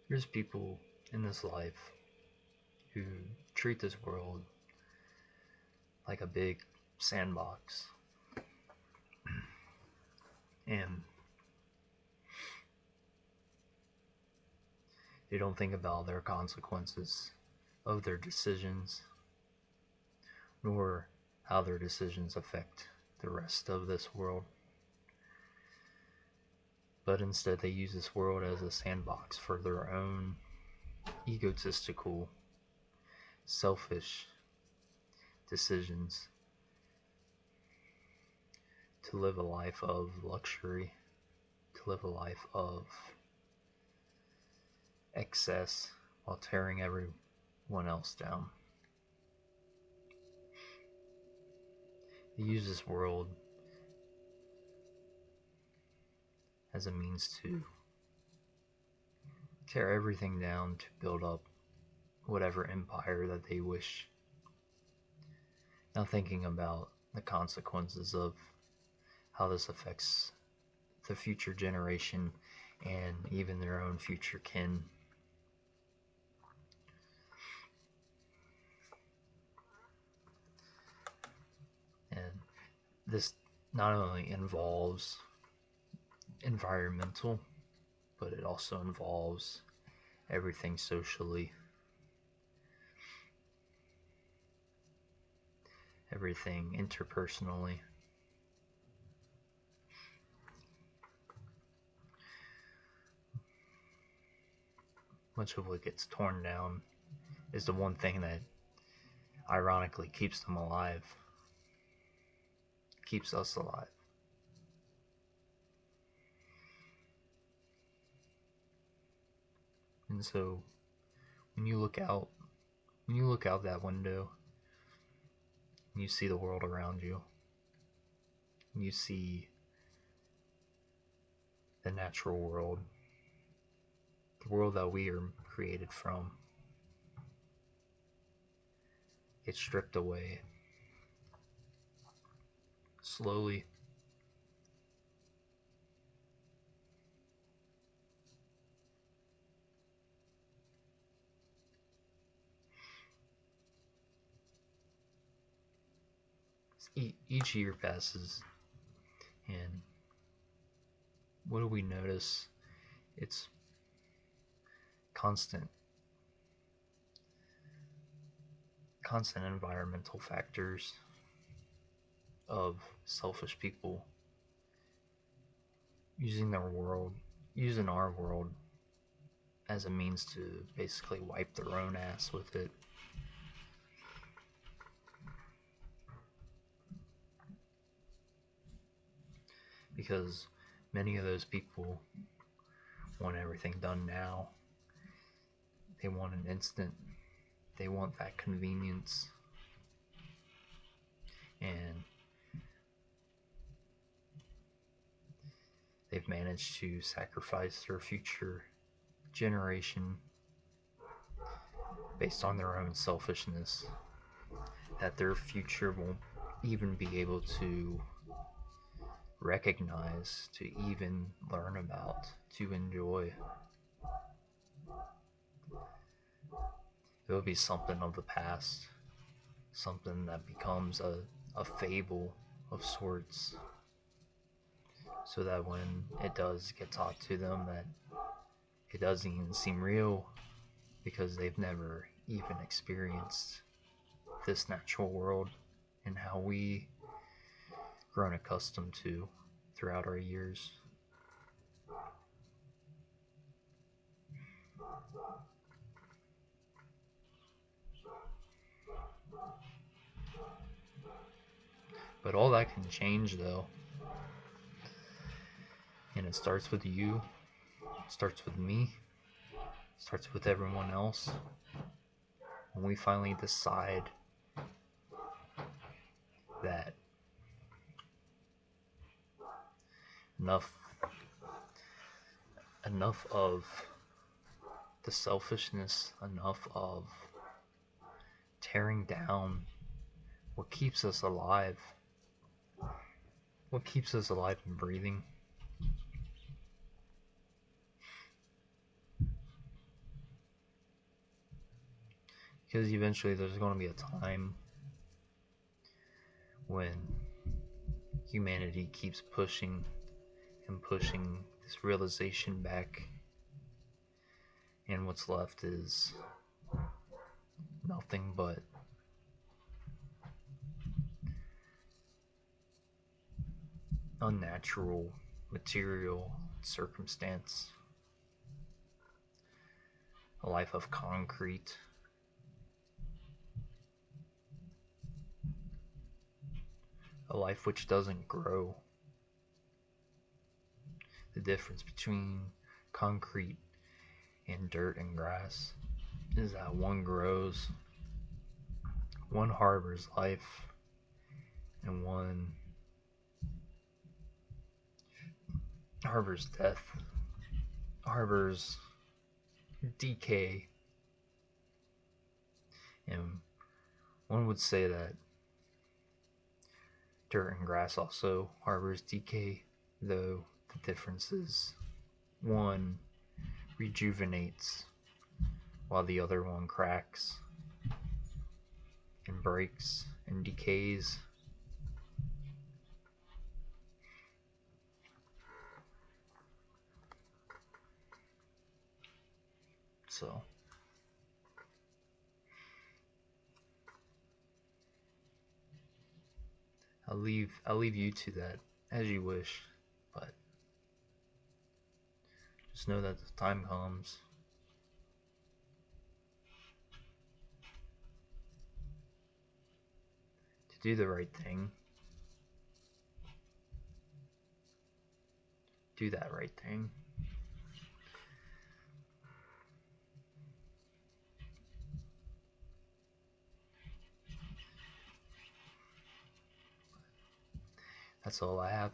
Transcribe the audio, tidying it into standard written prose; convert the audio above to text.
There's people in this life who treat this world like a big sandbox, and they don't think about their consequences of their decisions, nor how their decisions affect the rest of this world. But instead, they use this world as a sandbox for their own egotistical, selfish decisions, to live a life of luxury, to live a life of excess while tearing everyone else down. They use this world as a means to tear everything down to build up whatever empire that they wish, not thinking about the consequences of how this affects the future generation and even their own future kin. And this not only involves environmental, but it also involves everything socially, everything interpersonally. Much of what gets torn down is the one thing that ironically keeps them alive, keeps us alive. And so when you look out that window and you see the world around you, and you see the natural world, the world that we are created from, get stripped away slowly. Each year passes, and what do we notice? It's constant environmental factors of selfish people using our world as a means to basically wipe their own ass with it. Because many of those people want everything done now. They want an instant. They want that convenience. And they've managed to sacrifice their future generation based on their own selfishness, that their future won't even be able to recognize, to even learn about, to enjoy. It will be something of the past, something that becomes a fable of sorts, so that when it does get taught to them, that it doesn't even seem real, because they've never even experienced this natural world and how we grown accustomed to throughout our years. But all that can change, though, and it starts with you, it starts with me, it starts with everyone else. When we finally decide that enough of the selfishness, enough of tearing down what keeps us alive, and breathing. Because eventually there's going to be a time when humanity keeps pushing and pushing this realization back, and what's left is nothing but unnatural material circumstance, a life of concrete, a life which doesn't grow. The difference between concrete and dirt and grass is that one grows, one harbors life, and one harbors death, harbors decay. And one would say that dirt and grass also harbors decay, though the difference is one rejuvenates while the other one cracks and breaks and decays. So I'll leave you to that as you wish, but just know that the time comes to do the right thing. Do that right thing. That's all I have.